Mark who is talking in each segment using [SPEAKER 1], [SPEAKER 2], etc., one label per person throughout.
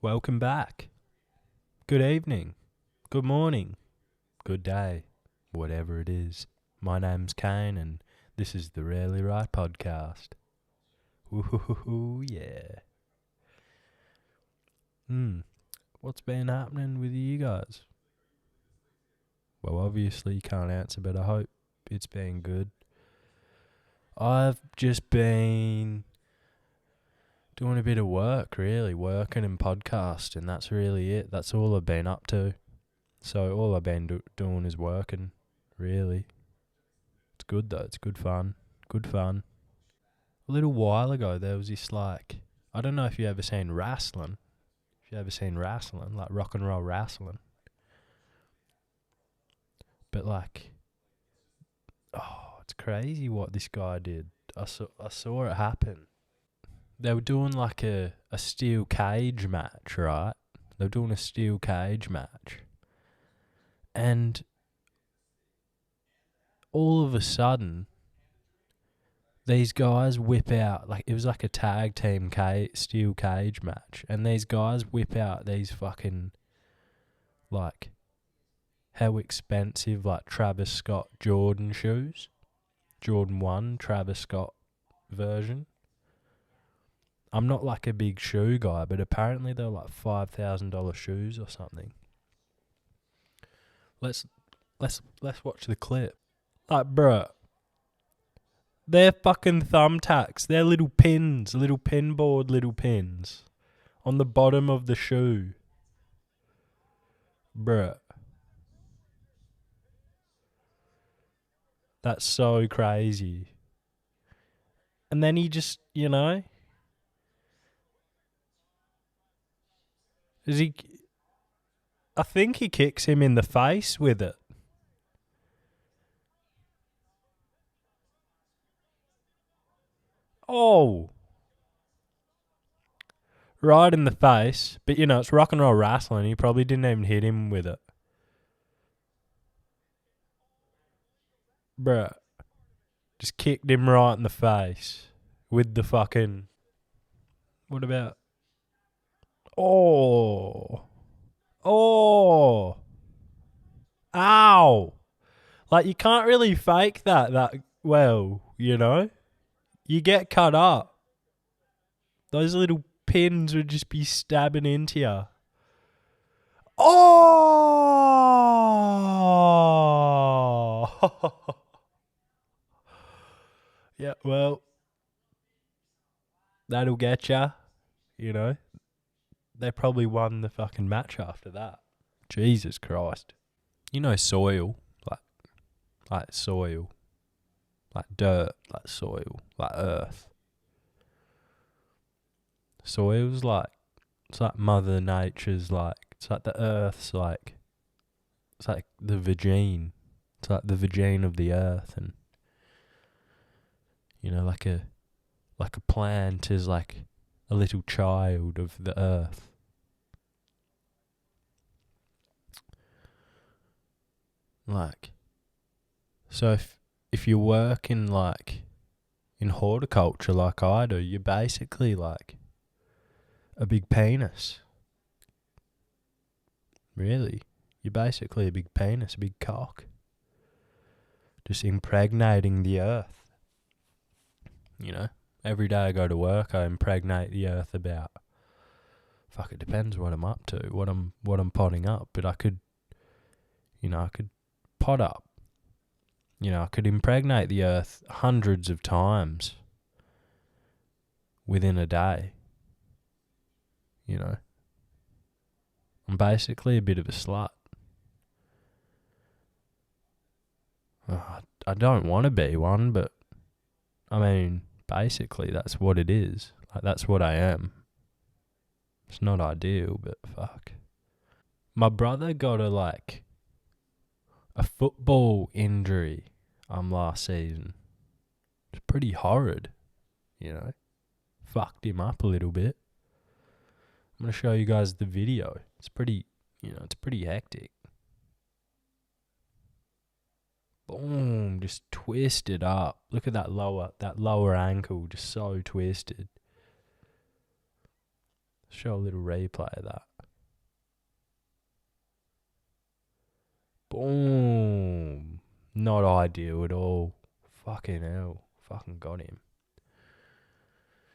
[SPEAKER 1] Welcome back. Good evening. Good morning. Good day. Whatever it is. My name's Kane and this is the Rarely Right podcast. Woohoo, yeah. What's been happening with you guys? Well, obviously you can't answer, but I hope it's been good. I've just been doing a bit of work, really, working and podcasting. That's really it. That's all I've been up to. So all I've been doing is working, really. It's good though. It's good fun. Good fun. A little while ago, there was this I don't know if you ever seen wrestling. If you ever seen wrestling, like rock and roll wrestling. But it's crazy what this guy did. I saw it happen. They were doing a steel cage match, right? They were doing a steel cage match. And all of a sudden, these guys whip out, it was like a tag team steel cage match. And these guys whip out these fucking, how expensive, Travis Scott Jordan shoes. Jordan 1, Travis Scott version. I'm not a big shoe guy, but apparently they're $5,000 shoes or something. Let's watch the clip. Bruh, they're fucking thumbtacks. They're little pins, little pins on the bottom of the shoe. Bruh. That's so crazy. And then he just, I think he kicks him in the face with it. Oh. Right in the face. But, it's rock and roll wrestling. He probably didn't even hit him with it. Bruh. Just kicked him right in the face. With the fucking... What about... Oh. Ow. You can't really fake that well, You get cut up. Those little pins would just be stabbing into you. Oh! Yeah, well, that'll get ya, They probably won the fucking match after that. Jesus Christ. Soil, like soil, like dirt, like soil, like earth. Soil's it's like Mother Nature's it's like the earth's it's like the vagine. It's like the vagine of the earth, and like a plant is like a little child of the earth. So if you work in in horticulture like I do, you're basically a big penis. Really. You're basically a big penis, a big cock. Just impregnating the earth. Every day I go to work, I impregnate the earth about... Fuck, it depends what I'm up to, what I'm potting up. But I could pot up. I could impregnate the earth hundreds of times within a day. I'm basically a bit of a slut. I don't want to be one, but I mean, basically that's what it is. That's what I am. It's not ideal, but fuck. My brother got a football injury last season. It's pretty horrid, Fucked him up a little bit. I'm going to show you guys the video. It's pretty, it's pretty hectic. Boom, just twisted up. Look at that lower ankle, just so twisted. Show a little replay of that. Boom. Not ideal at all. Fucking hell. Fucking got him.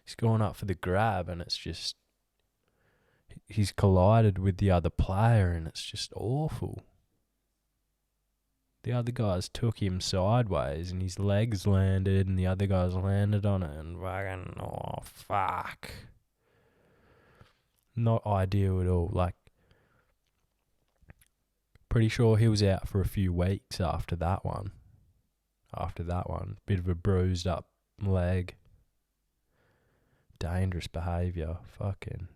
[SPEAKER 1] He's gone up for the grab and it's just... He's collided with the other player and it's just awful. The other guys took him sideways and his legs landed and the other guys landed on it and fucking... Oh, fuck. Not ideal at all. Like, pretty sure he was out for a few weeks after that one. Bit of a bruised up leg. Dangerous behaviour. Fucking...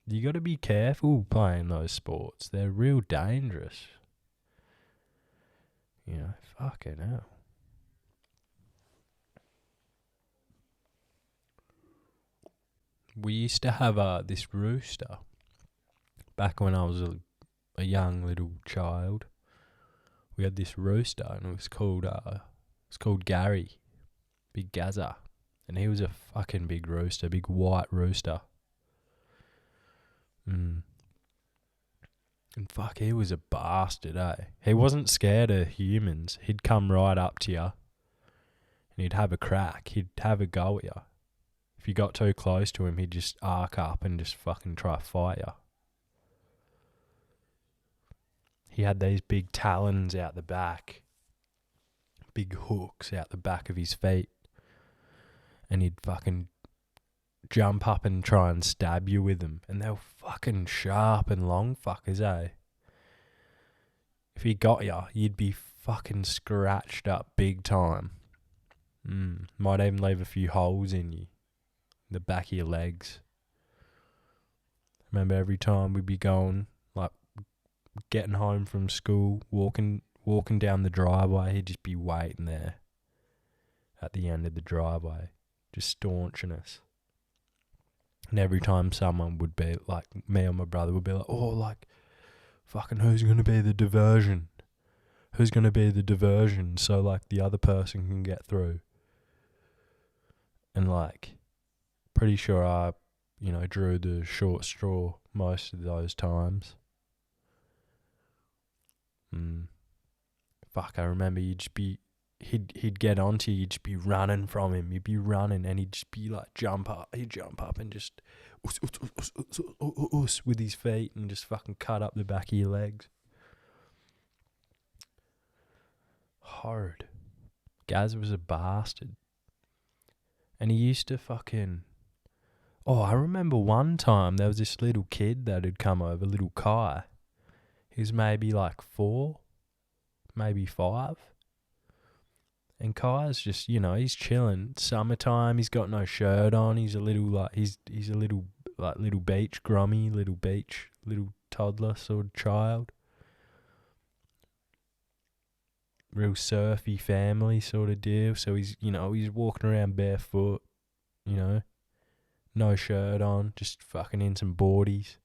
[SPEAKER 1] You got to be careful playing those sports. They're real dangerous. You know, fucking hell. We used to have this rooster back when I was a young little child. We had this rooster and it was called Gary, Big Gazza, and he was a fucking big rooster, big white rooster. And fuck, he was a bastard, eh? He wasn't scared of humans. He'd come right up to you and he'd have a crack. He'd have a go at you. If you got too close to him, he'd just arc up and just fucking try to fight you. He had these big talons out the back. Big hooks out the back of his feet. And he'd fucking jump up and try and stab you with them. And they were fucking sharp and long fuckers, eh? If he got you, you'd be fucking scratched up big time. Might even leave a few holes in you. The back of your legs. Remember every time we'd be going, like, getting home from school, walking down the driveway, he'd just be waiting there at the end of the driveway, just staunching us. And every time someone would be, like, me or my brother would be like, oh, like, fucking who's going to be the diversion? Who's going to be the diversion so, like, the other person can get through? And, like, pretty sure I, drew the short straw most of those times. Fuck, I remember he'd get onto you, you'd just be running from him. You'd be running and he'd just be like, he'd jump up and just with his feet and just fucking cut up the back of your legs. Horrid. Gaz was a bastard. And he used to fucking... Oh, I remember one time there was this little kid that had come over, little Kai. He was maybe like 4, maybe 5. And Kai's just, he's chilling. Summertime, he's got no shirt on. He's a little like, he's a little like little beach grummy, little toddler sort of child. Real surfy family sort of deal. So he's walking around barefoot, no shirt on, just fucking in some boardies.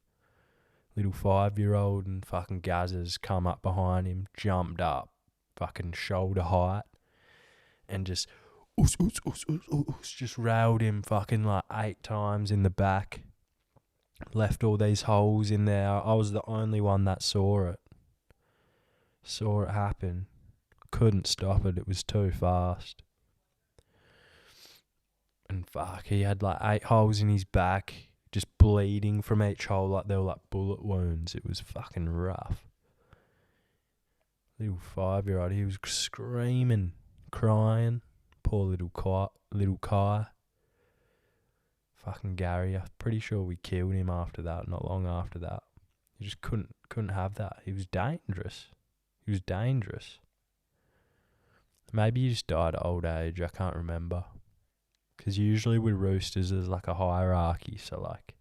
[SPEAKER 1] Little 5-year-old and fucking Gazza's come up behind him, jumped up, fucking shoulder height. And just just railed him fucking like 8 times in the back. Left all these holes in there. I was the only one that saw it. Saw it happen. Couldn't stop it. It was too fast. And fuck, he had like 8 holes in his back, just bleeding from each hole like they were like bullet wounds. It was fucking rough. Little 5-year-old, he was screaming. Crying, poor little Kai. Fucking Gary, I'm pretty sure we killed him after that. Not long after that, you just couldn't have that. He was dangerous. Maybe he just died at old age. I can't remember. Because usually with roosters, there's like a hierarchy. So like,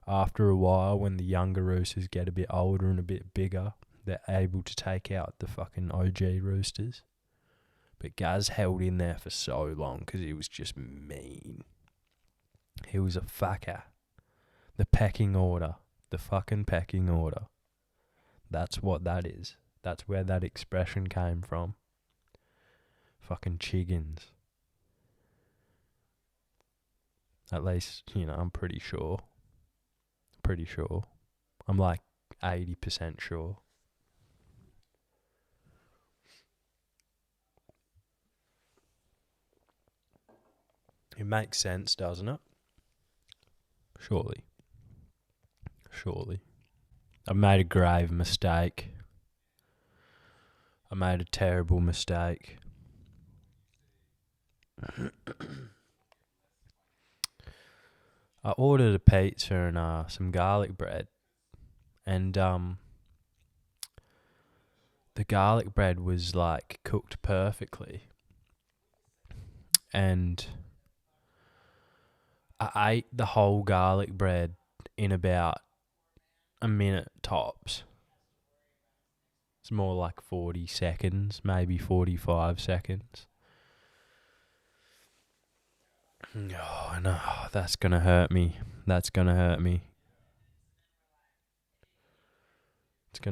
[SPEAKER 1] after a while, when the younger roosters get a bit older and a bit bigger, they're able to take out the fucking OG roosters. But Gaz held in there for so long because he was just mean. He was a fucker. The pecking order. The fucking pecking order. That's what that is. That's where that expression came from. Fucking chiggins. At least, I'm pretty sure. pretty sure. I'm like 80% sure. It makes sense, doesn't it? Surely. I made a grave mistake. I made a terrible mistake. I ordered a pizza and some garlic bread. And the garlic bread was like cooked perfectly. And I ate the whole garlic bread in about a minute tops. It's more like 40 seconds, maybe 45 seconds. Oh, no, that's going to hurt me. It's going to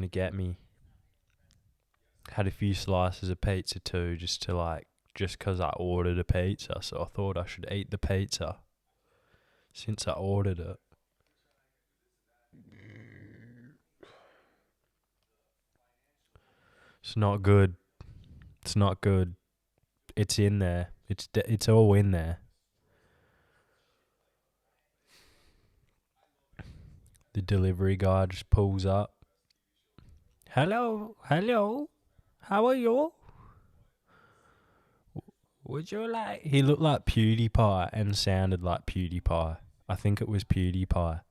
[SPEAKER 1] get me. Had a few slices of pizza too, just because I ordered a pizza. So I thought I should eat the pizza since I ordered it. It's not good. It's in there. It's all in there. The delivery guy just pulls up. Hello, how are you? Would you like... He looked like PewDiePie and sounded like PewDiePie. I think it was PewDiePie.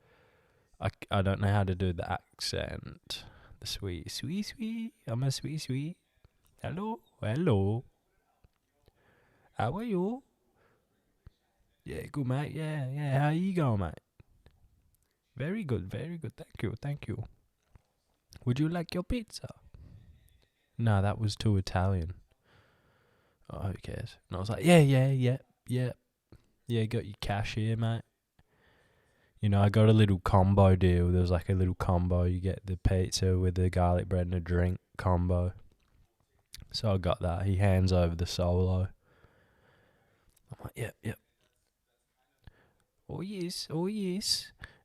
[SPEAKER 1] I don't know how to do the accent. The sweet. I'm a sweet. Hello. How are you? Yeah, good, mate. Yeah. How you going, mate? Very good. Thank you. Would you like your pizza? No, that was too Italian. Oh, who cares? And I was like, yeah. Yeah, got your cash here, mate. You know, I got a little combo deal. There was like a little combo. You get the pizza with the garlic bread and a drink combo. So I got that. He hands over the solo. I'm like, yep. Oh, yes.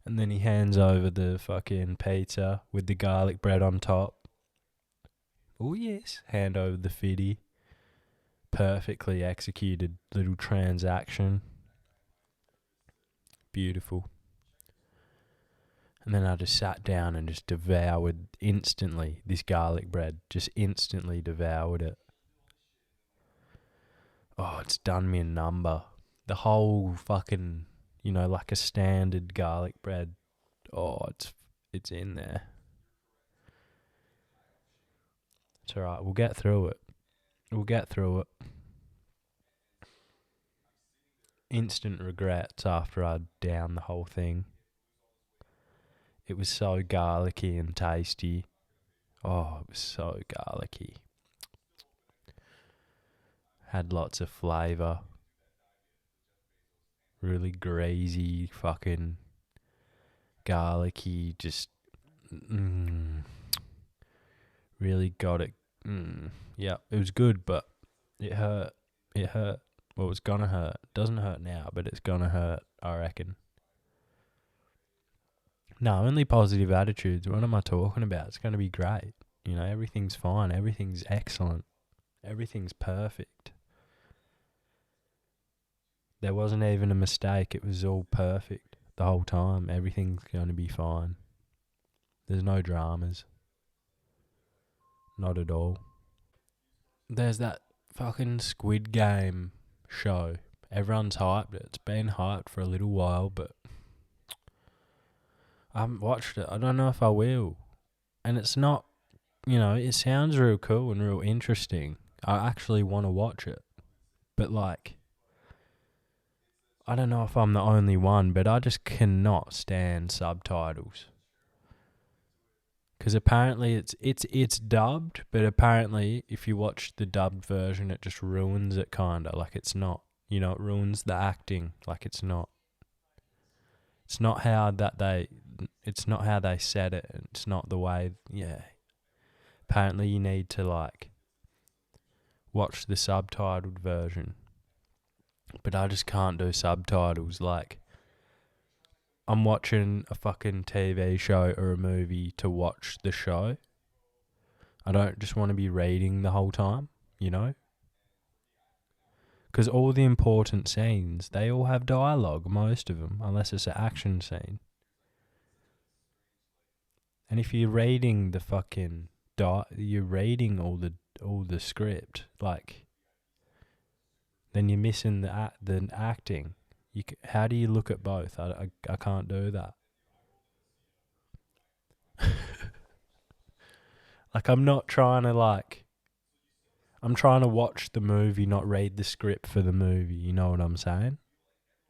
[SPEAKER 1] And then he hands over the fucking pizza with the garlic bread on top. Oh, yes. Hand over the fitty. Perfectly executed little transaction. Beautiful. And then I just sat down and just devoured instantly this garlic bread. Just instantly devoured it. Oh, it's done me a number. The whole fucking, like a standard garlic bread. Oh, it's in there. It's alright, we'll get through it. Instant regrets after I'd downed the whole thing. It was so garlicky and tasty. Oh, it was so garlicky. Had lots of flavour. Really greasy, fucking garlicky, just really got it. Yeah, it was good, but it hurt. Well, it was gonna hurt. It doesn't hurt now, but it's gonna hurt, I reckon. No, only positive attitudes. What am I talking about? It's gonna be great. Everything's fine. Everything's excellent. Everything's perfect. There wasn't even a mistake. It was all perfect the whole time. Everything's going to be fine. There's no dramas. Not at all. There's that fucking Squid Game show. Everyone's hyped it. It's been hyped for a little while, but I haven't watched it. I don't know if I will. And it's not, it sounds real cool and real interesting. I actually want to watch it. But I don't know if I'm the only one, but I just cannot stand subtitles. Because apparently it's dubbed, but apparently if you watch the dubbed version, it just ruins it, kinda. Like it's not, it ruins the acting. Like it's not. It's not how they said it. It's not the way. Yeah. Apparently you need to watch the subtitled version. But I just can't do subtitles. I'm watching a fucking TV show or a movie to watch the show. I don't just want to be reading the whole time, you know? Because all the important scenes, they all have dialogue, most of them, unless it's an action scene. And if you're reading the fucking you're reading all the script, like, then you're missing the acting. How do you look at both? I can't do that. Like, I'm trying to watch the movie, not read the script for the movie. You know what I'm saying?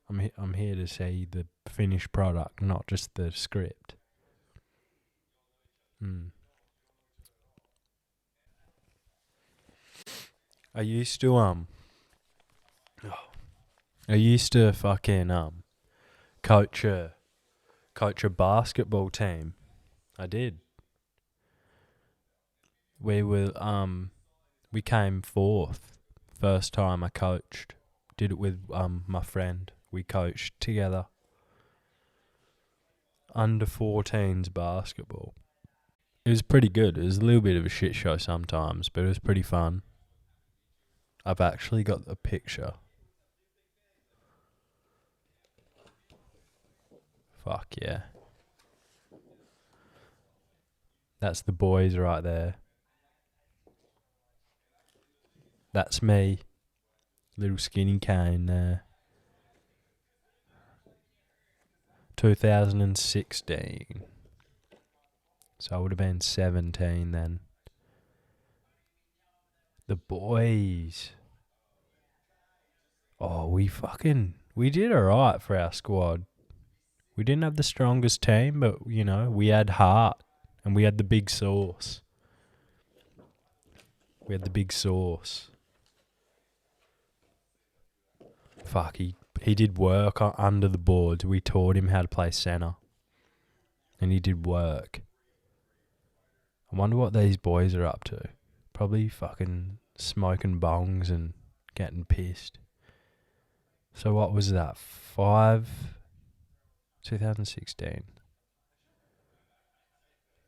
[SPEAKER 1] I'm here to see the finished product, not just the script. I used to fucking coach a basketball team. I did. We came fourth. First time I coached. Did it with my friend. We coached together. Under 14s basketball. It was pretty good. It was a little bit of a shit show sometimes, but it was pretty fun. I've actually got a picture. Fuck yeah. That's the boys right there. That's me. Little skinny Kane there. 2016. So I would have been 17 then. The boys. Oh, we did alright for our squad. We didn't have the strongest team, but, you know, we had heart. And we had the big sauce. Fuck, he did work under the boards. We taught him how to play centre. And he did work. I wonder what these boys are up to. Probably fucking smoking bongs and getting pissed. So what was that? 2016.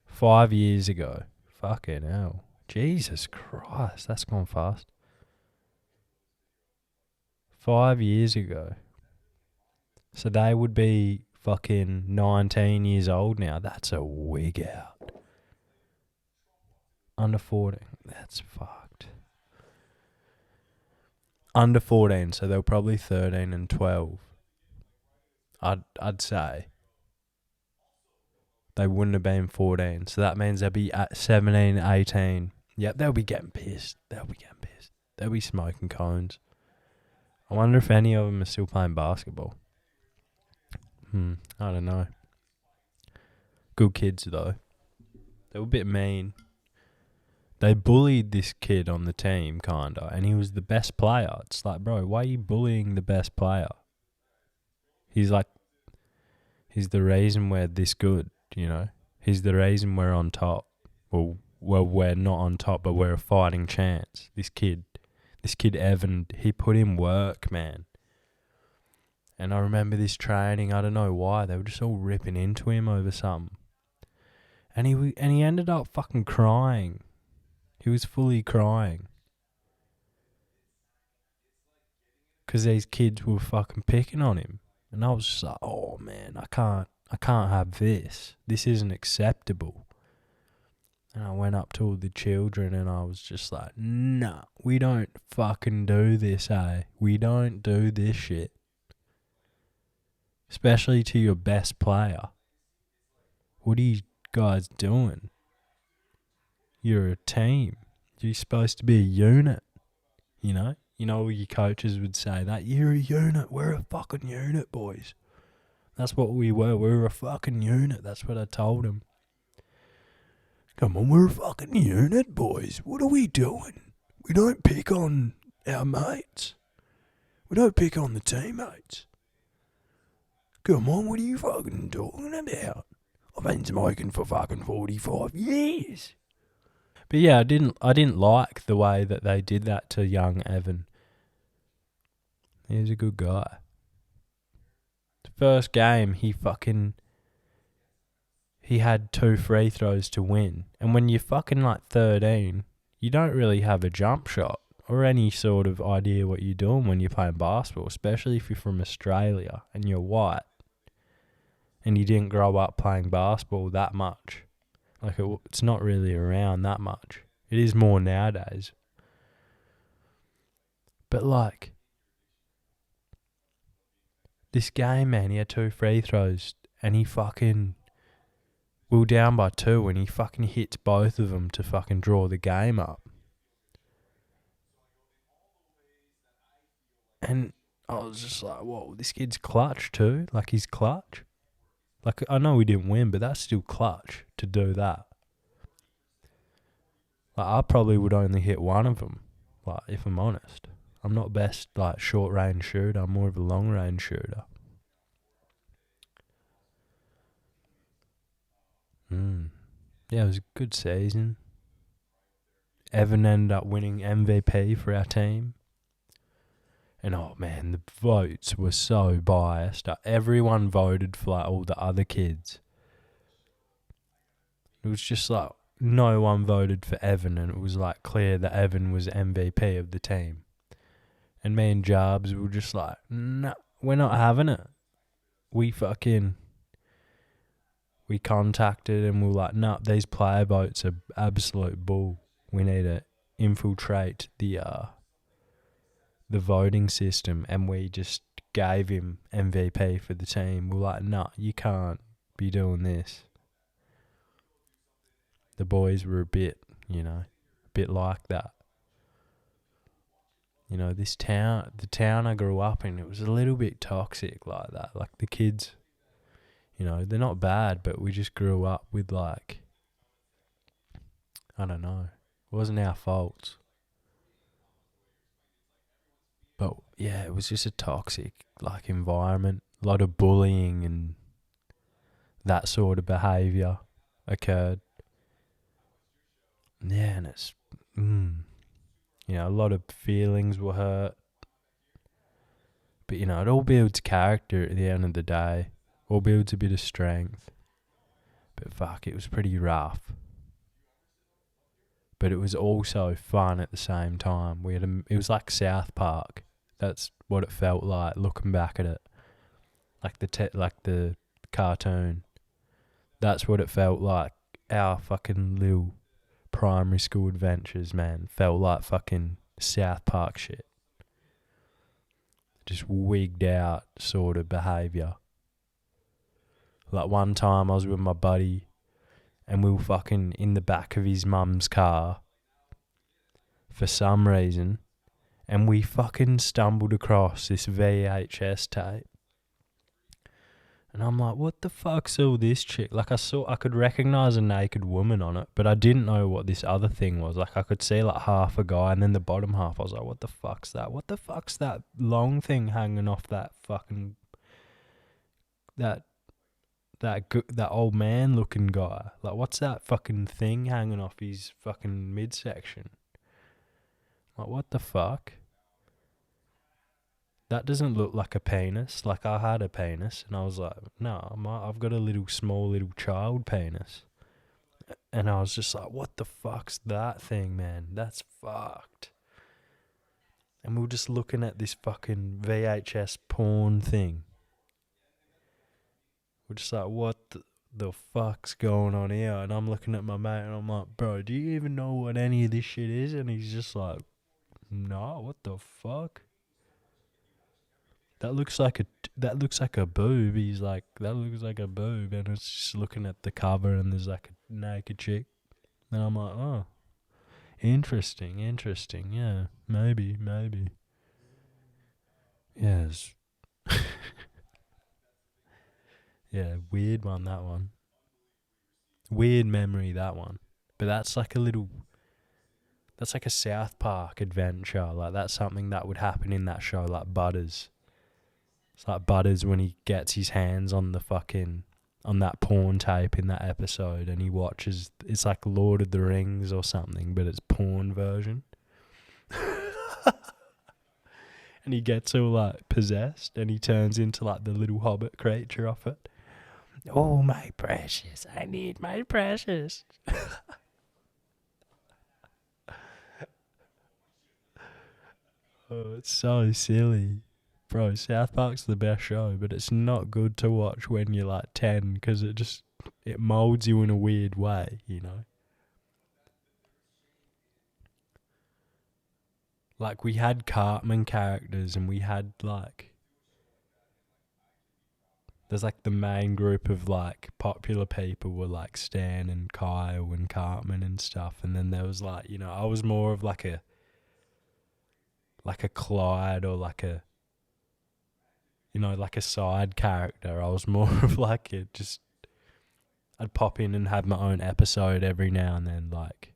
[SPEAKER 1] 5 years ago. Fucking hell. Jesus Christ, that's gone fast. 5 years ago. So they would be fucking 19 years old now. That's a wig out. Under 14. That's fucked. Under 14, so they were probably 13 and 12. I'd say. They wouldn't have been 14. So that means they'll be at 17, 18. Yep, they'll be getting pissed. They'll be smoking cones. I wonder if any of them are still playing basketball. I don't know. Good kids, though. They were a bit mean. They bullied this kid on the team, kinda, and he was the best player. It's like, bro, why are you bullying the best player? He's the reason we're this good, you know? He's the reason we're on top. Well, we're not on top, but we're a fighting chance. This kid Evan, he put in work, man. And I remember this training, I don't know why, they were just all ripping into him over something. And he ended up fucking crying. He was fully crying. Because these kids were fucking picking on him. And I was just like, oh man, I can't have this. This isn't acceptable. And I went up to all the children and I was just like, nah, we don't fucking do this, eh? We don't do this shit. Especially to your best player. What are you guys doing? You're a team. You're supposed to be a unit. You know? You know, your coaches would say that. You're a unit. We're a fucking unit, boys. That's what we were. We were a fucking unit. That's what I told them. Come on, we're a fucking unit, boys. What are we doing? We don't pick on our mates. We don't pick on the teammates. Come on, what are you fucking talking about? I've been smoking for fucking 45 years. But yeah, I didn't like the way that they did that to young Evan. He was a good guy. The first game, he had 2 free throws to win. And when you're fucking like 13, you don't really have a jump shot or any sort of idea what you're doing when you're playing basketball, especially if you're from Australia and you're white and you didn't grow up playing basketball that much. Like, it's not really around that much. It is more nowadays. But, like, this game, man, he had 2 free throws and we were down by 2 and he fucking hits both of them to fucking draw the game up. And I was just like, whoa, this kid's clutch too. Like, he's clutch. Like, I know we didn't win, but that's still clutch to do that. Like, I probably would only hit one of them, like, if I'm honest. I'm not best, like, short-range shooter. I'm more of a long-range shooter. Yeah, it was a good season. Evan ended up winning MVP for our team. And, oh, man, the votes were so biased. Everyone voted for, like, all the other kids. It was just, like, no one voted for Evan, and it was, like, clear that Evan was MVP of the team. And me and Jarbs were just like, no, we're not having it. We contacted and we were like, no, these player votes are absolute bull. We need to infiltrate the voting system, and we just gave him MVP for the team. We're like, no, you can't be doing this. The boys were a bit like that. You know, the town I grew up in, it was a little bit toxic like that. Like, the kids, you know, they're not bad, but we just grew up with, like, I don't know. It wasn't our fault. But, yeah, it was just a toxic, like, environment. A lot of bullying and that sort of behaviour occurred. Yeah, and it's, you know, a lot of feelings were hurt. But, you know, it all builds character at the end of the day. All builds a bit of strength. But fuck, it was pretty rough. But it was also fun at the same time. It was like South Park. That's what it felt like looking back at it. Like the cartoon. That's what it felt like. Our fucking little primary school adventures, man, felt like fucking South Park shit. Just wigged out sort of behaviour. Like, one time I was with my buddy and we were fucking in the back of his mum's car for some reason, and we fucking stumbled across this VHS tape. And I'm like, what the fuck's all this shit? Like, I could recognise a naked woman on it, but I didn't know what this other thing was. Like, I could see like half a guy, and then the bottom half, I was like, what the fuck's that? What the fuck's that long thing hanging off that fucking, that old man looking guy? Like, what's that fucking thing hanging off his fucking midsection? Like, what the fuck? That doesn't look like a penis. Like, I had a penis, and I was like, no, I've got a small little child penis. And I was just like, what the fuck's that thing, man? That's fucked. And we were just looking at this fucking VHS porn thing. We're just like, what the fuck's going on here? And I'm looking at my mate, and I'm like, bro, do you even know what any of this shit is? And he's just like, no, what the fuck? That looks like a boob. He's like, that looks like a boob. And it's just looking at the cover, and there's like a naked chick. And I'm like, oh, interesting. Yeah, maybe. Yes. Yeah, weird one, that one. Weird memory, that one. But that's like a South Park adventure. Like, that's something that would happen in that show, like Butters. It's like Butters when he gets his hands on that porn tape in that episode, and he watches, it's like Lord of the Rings or something, but it's porn version. And he gets all like possessed and he turns into like the little hobbit creature off it. Oh, my precious. I need my precious. Oh, it's so silly. Bro, South Park's the best show, but it's not good to watch when you're like 10 because it molds you in a weird way, you know? Like, we had Cartman characters and we had like... There's like the main group of like popular people were like Stan and Kyle and Cartman and stuff. And then there was like, you know, I was more of like a Clyde or like a, you know, like a side character. I was more of like I'd pop in and have my own episode every now and then, like.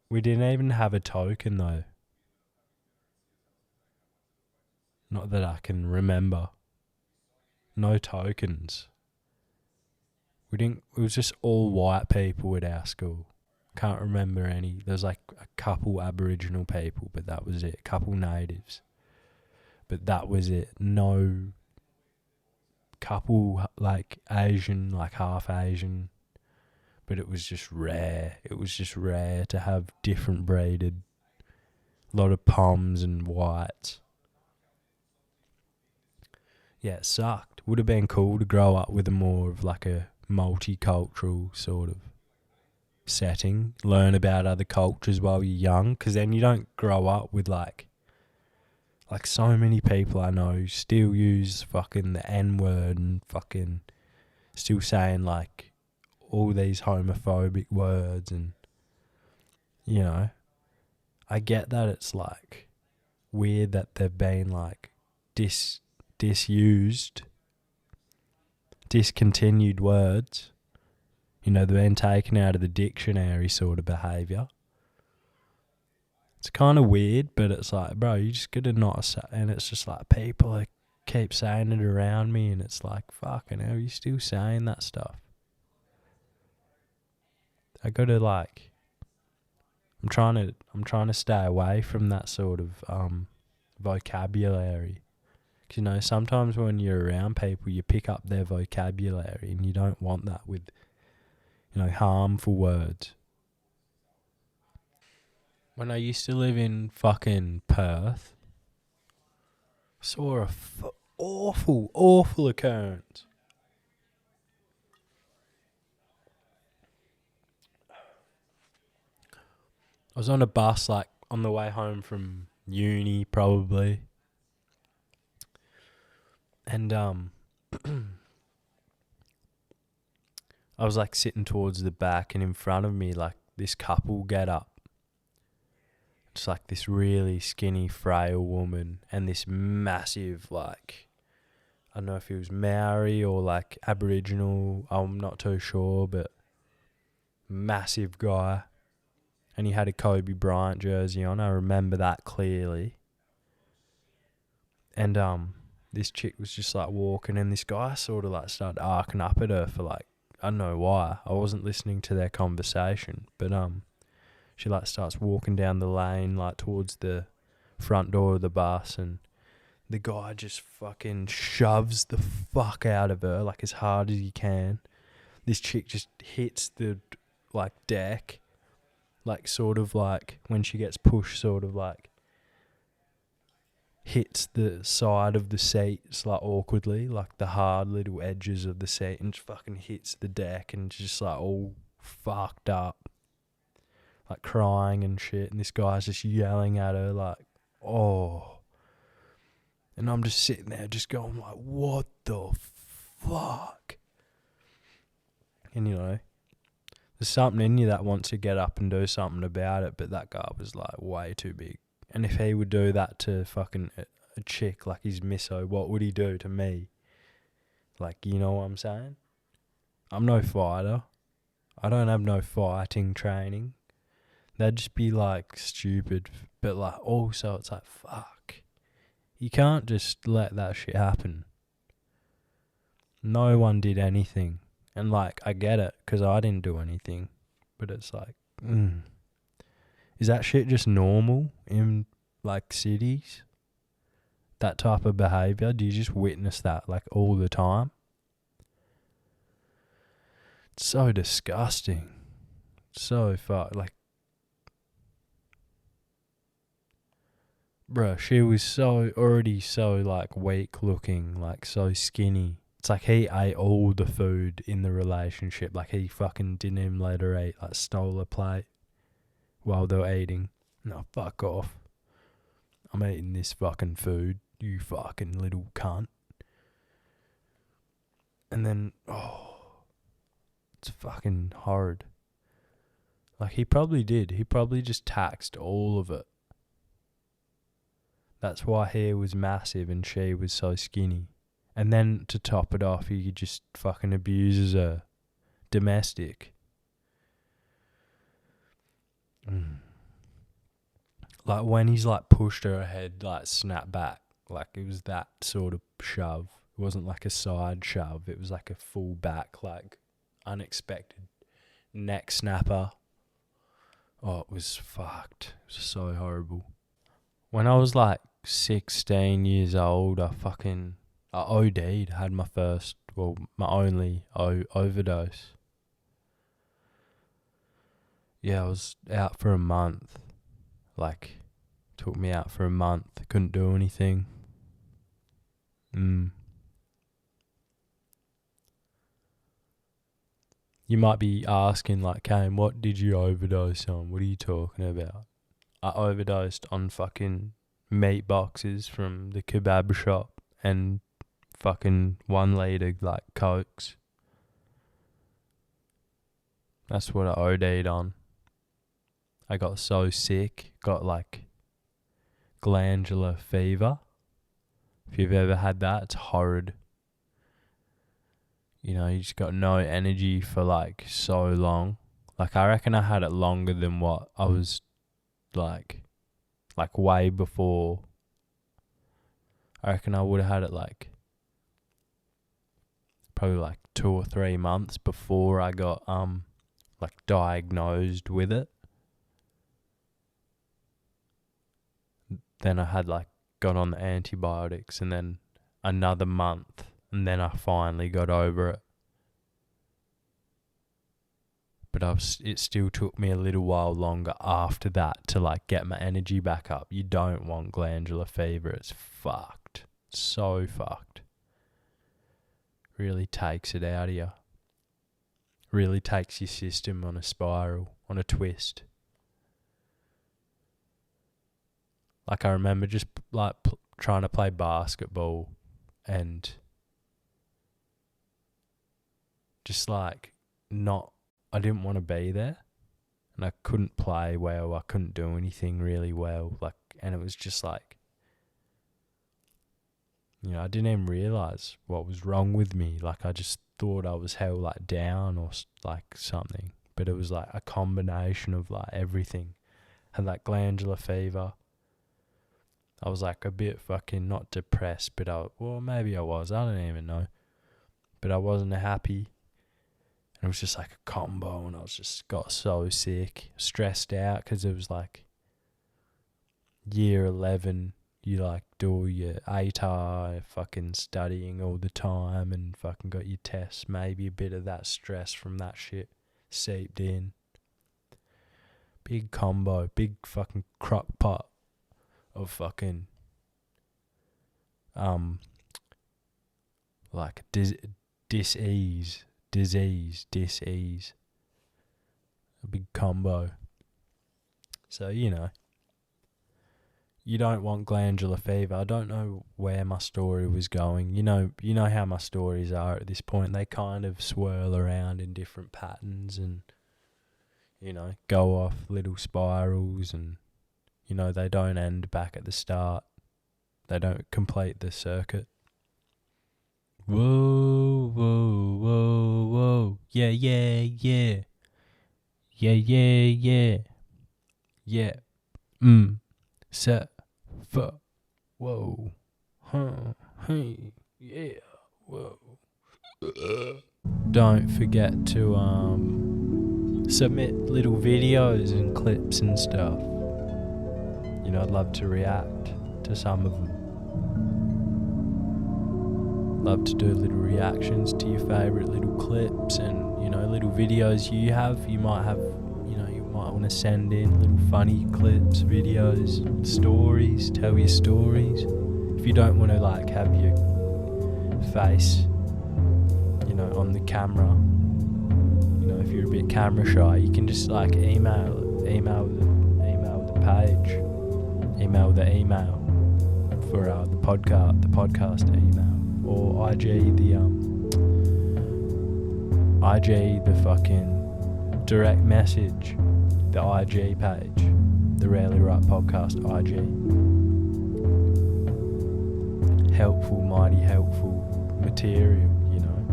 [SPEAKER 1] We didn't even have a token though. Not that I can remember. No tokens. It was just all white people at our school. Can't remember any. There's like a couple Aboriginal people, but that was it. A couple natives. But that was it. No couple like Asian, like half Asian. But it was just rare. It was just rare to have different braided. A lot of poms and whites. Yeah, it sucked. Would have been cool to grow up with a more of like a multicultural sort of setting. Learn about other cultures while you're young, because then you don't grow up with like so many people I know still use fucking the N-word and fucking still saying like all these homophobic words, and you know, I get that it's like weird that they've been like disused, discontinued words. You know, they've been taken out of the dictionary sort of behaviour. It's kind of weird, but it's like, bro, you just gotta not say, and it's just like people keep saying it around me, and it's like, fucking hell, you still saying that stuff? I gotta like, I'm trying to stay away from that sort of vocabulary. 'Cause, you know, sometimes when you're around people, you pick up their vocabulary, and you don't want that with, you know, harmful words. When I used to live in fucking Perth, saw a awful occurrence. I was on a bus, like, on the way home from uni, probably. And, I was, like, sitting towards the back, and in front of me, like, this couple get up. It's like this really skinny, frail woman and this massive, like, I don't know if he was Maori or like Aboriginal, I'm not too sure, but massive guy. And he had a Kobe Bryant jersey on, I remember that clearly. And this chick was just like walking, and this guy sort of like started arcing up at her for like, I don't know why. I wasn't listening to their conversation, but she like starts walking down the lane like towards the front door of the bus, and the guy just fucking shoves the fuck out of her like as hard as he can. This chick just hits the like deck, like sort of like when she gets pushed, sort of like hits the side of the seats like awkwardly, like the hard little edges of the seat, and just fucking hits the deck, and just like all fucked up, like crying and shit, and this guy's just yelling at her like, oh. And I'm just sitting there just going like, what the fuck? And you know, there's something in you that wants to get up and do something about it, but that guy was like way too big. And if he would do that to fucking a chick like his misso, what would he do to me? Like, you know what I'm saying? I'm no fighter. I don't have no fighting training. That'd just be like stupid. But like also it's like, fuck. You can't just let that shit happen. No one did anything. And like, I get it, because I didn't do anything. But it's like, Is that shit just normal in, like, cities? That type of behaviour? Do you just witness that, like, all the time? It's so disgusting. So far, like, bruh, she was already so, like, weak looking, like, so skinny. It's like he ate all the food in the relationship. Like, he fucking didn't even let her eat, like, stole a plate while they were eating. No, fuck off. I'm eating this fucking food, you fucking little cunt. And then, it's fucking horrid. Like, he probably did. He probably just taxed all of it. That's why he was massive and she was so skinny. And then to top it off, he just fucking abuses her. Domestic. Like, when he's, like, pushed her head, like, snap back. Like, it was that sort of shove. It wasn't like a side shove. It was like a full back, like, unexpected neck snapper. Oh, it was fucked. It was so horrible. When I was, like, 16 years old, I OD'd, had my only overdose. Yeah, I was out for a month. Like, took me out for a month. Couldn't do anything. You might be asking, like, Kane, what did you overdose on? What are you talking about? I overdosed on fucking meat boxes from the kebab shop and fucking 1 litre, like, Cokes. That's what I OD'd on. I got so sick, got, like, glandular fever. If you've ever had that, it's horrid. You know, you just got no energy for, like, so long. Like, I reckon I had it longer than what I was, like way before. I reckon I would have had it, like, probably, like, 2 or 3 months before I got, like, diagnosed with it. Then I had, like, got on the antibiotics, and then another month, and then I finally got over it. But it still took me a little while longer after that to, like, get my energy back up. You don't want glandular fever. It's fucked. So fucked. Really takes it out of you. Really takes your system on a spiral, on a twist. Like, I remember just, like, trying to play basketball and just, like, I didn't want to be there, and I couldn't play well. I couldn't do anything really well. Like, and it was just like, you know, I didn't even realise what was wrong with me. Like, I just thought I was held, like, down or, like, something. But it was, like, a combination of, like, everything. Had, like, glandular fever. I was, like, a bit fucking not depressed, but maybe I was. I don't even know. But I wasn't happy. And it was just like a combo, and I got so sick, stressed out, because it was like year 11, you, like, do your ATAR, fucking studying all the time, and fucking got your tests. Maybe a bit of that stress from that shit seeped in. Big combo, big fucking crock pot of fucking, like, disease. A big combo. So, you know, you don't want glandular fever. I don't know where my story was going. You know how my stories are at this point. They kind of swirl around in different patterns and, you know, go off little spirals, and, you know, they don't end back at the start. They don't complete the circuit. Whoa, whoa, whoa, whoa. Yeah, yeah, yeah. Yeah, yeah, yeah. Yeah. Set. Fuck. Whoa. Huh. Hey. Yeah. Whoa. Don't forget to, submit little videos and clips and stuff. You know, I'd love to react to some of them. Love to do little reactions to your favourite little clips and, you know, little videos you have. You might have, you know, you might want to send in little funny clips, videos, stories, tell your stories. If you don't want to, like, have your face, you know, on the camera, you know, if you're a bit camera shy, you can just, like, email the page, email the email for the podcast email. Or IG the fucking direct message, the IG page, the Rarely Right Podcast IG. Helpful, mighty helpful material, you know,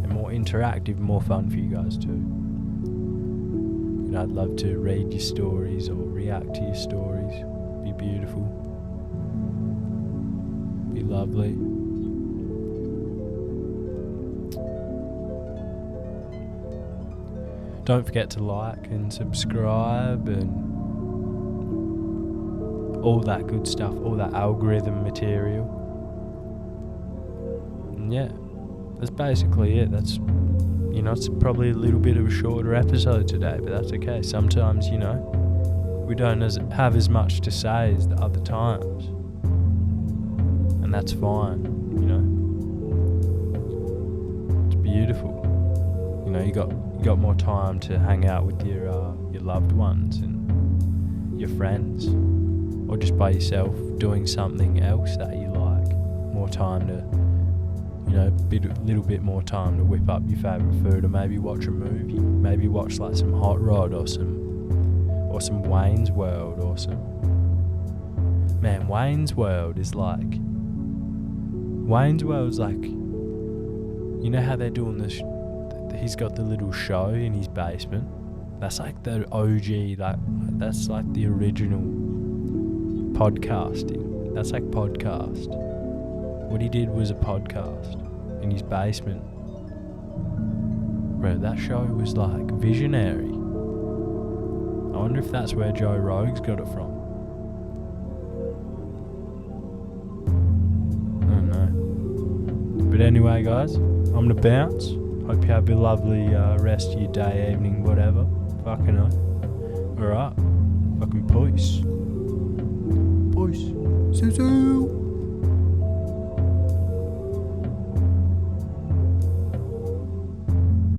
[SPEAKER 1] and more interactive, more fun for you guys too. You know, I'd love to read your stories or react to your stories. Be beautiful, be lovely. Don't forget to like and subscribe and all that good stuff, all that algorithm material. And yeah, that's basically it. That's, you know, it's probably a little bit of a shorter episode today, but that's okay. Sometimes, you know, we don't have as much to say as the other times. And that's fine, you know. It's beautiful. You know, you got more time to hang out with your loved ones and your friends, or just by yourself doing something else that you like. More time to, you know, a little bit more time to whip up your favourite food, or maybe watch a movie. Maybe watch like some Hot Rod or some Wayne's World or some. Man, Wayne's World's like, you know how they're doing this. He's got the little show in his basement. That's like the OG, that's like the original podcasting. That's like podcast. What he did was a podcast in his basement. Bro, that show was like visionary. I wonder if that's where Joe Rogan's got it from. I don't know. But anyway, guys, I'm gonna bounce. Hope you have a lovely rest of your day, evening, whatever. Fucking hell. Alright. Fucking peace. Peace. See you.